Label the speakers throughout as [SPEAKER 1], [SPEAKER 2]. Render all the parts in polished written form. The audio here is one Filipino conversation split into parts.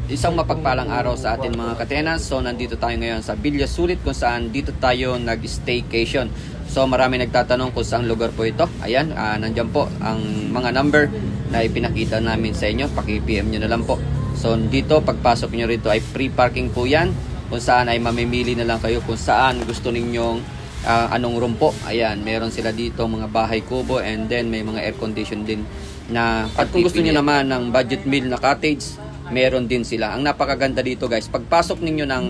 [SPEAKER 1] Isang mapagpalang araw sa atin mga katenas. So nandito tayo ngayon sa Villa Sulit kung saan dito tayo nag-staycation. So marami nagtatanong kung saan lugar po ito. Ayan, nandyan po ang mga number na ipinakita namin sa inyo. Paki-PM nyo na lang po. So dito pagpasok nyo rito ay free parking po yan. Kung saan ay mamimili na lang kayo kung saan gusto ninyong anong room po. Ayan, meron sila dito mga bahay kubo and then may mga air condition din na. At kung gusto niyo naman ng budget meal na cottage, meron din sila. Ang napakaganda dito guys, pagpasok ninyo ng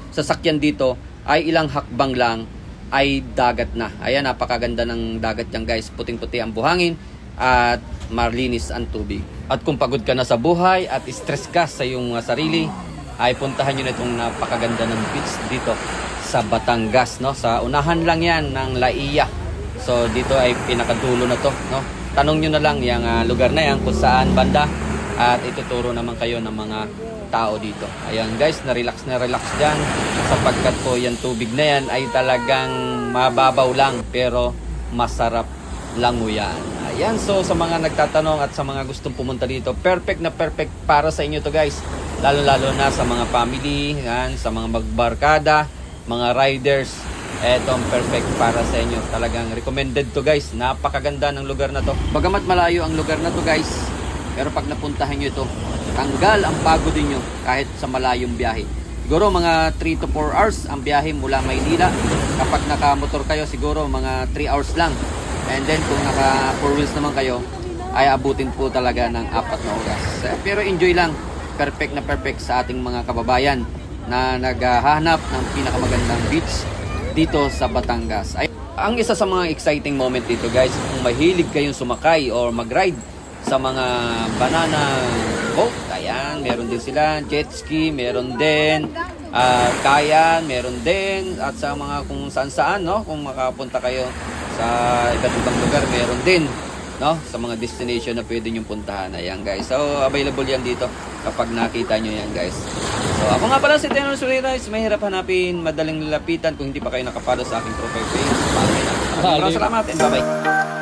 [SPEAKER 1] sasakyan dito ay ilang hakbang lang ay dagat na. Ayan, napakaganda ng dagat yan guys. Puting-puti ang buhangin at marlinis ang tubig. At kung pagod ka na sa buhay at stress ka sa iyong sarili, ay puntahan nyo na itong napakaganda ng beach dito sa Batangas, no? Sa unahan lang yan ng Laia. So dito ay pinakadulo na to, no? Tanong nyo na lang yung lugar na yan kung saan banda at ituturo naman kayo ng mga tao dito. Ayan guys, na-relax dyan sapagkat po yung tubig na yan ay talagang mababaw lang pero masarap languyan. Ayan, so sa mga nagtatanong at sa mga gustong pumunta dito, perfect na perfect para sa inyo to guys. Lalo-lalo na sa mga family, yan, sa mga magbarkada, mga riders. Etong perfect para sa inyo. Talagang recommended to guys. Napakaganda ng lugar na to. Bagamat malayo ang lugar na to guys, pero pag napuntahan nyo ito, tanggal ang pagod niyo kahit sa malayong biyahe. Siguro mga 3 to 4 hours ang biyahe mula Maynila. Kapag naka-motor kayo, siguro mga 3 hours lang. And then kung naka 4 wheels naman kayo, ay abutin po talaga ng 4 na oras. Pero enjoy lang. Perfect na perfect sa ating mga kababayan na naghahanap ng pinakamagandang beach dito sa Batangas. Ay, ang isa sa mga exciting moment dito guys, kung mahilig kayong sumakay or mag-ride sa mga banana boat, ayan, meron din sila, jet ski, meron din, kayan, meron din, at sa mga kung saan-saan, no, kung makapunta kayo sa iba't ibang lugar, meron din, no, sa mga destination na pwede nyo puntahan. Ayan guys, so available yan dito kapag nakita nyo yan guys. So ako nga pala si Tenor Surirais, mahirap hanapin, madaling lapitan kung hindi pa kayo nakapalo sa aking profile page. Maraming salamat and bye bye.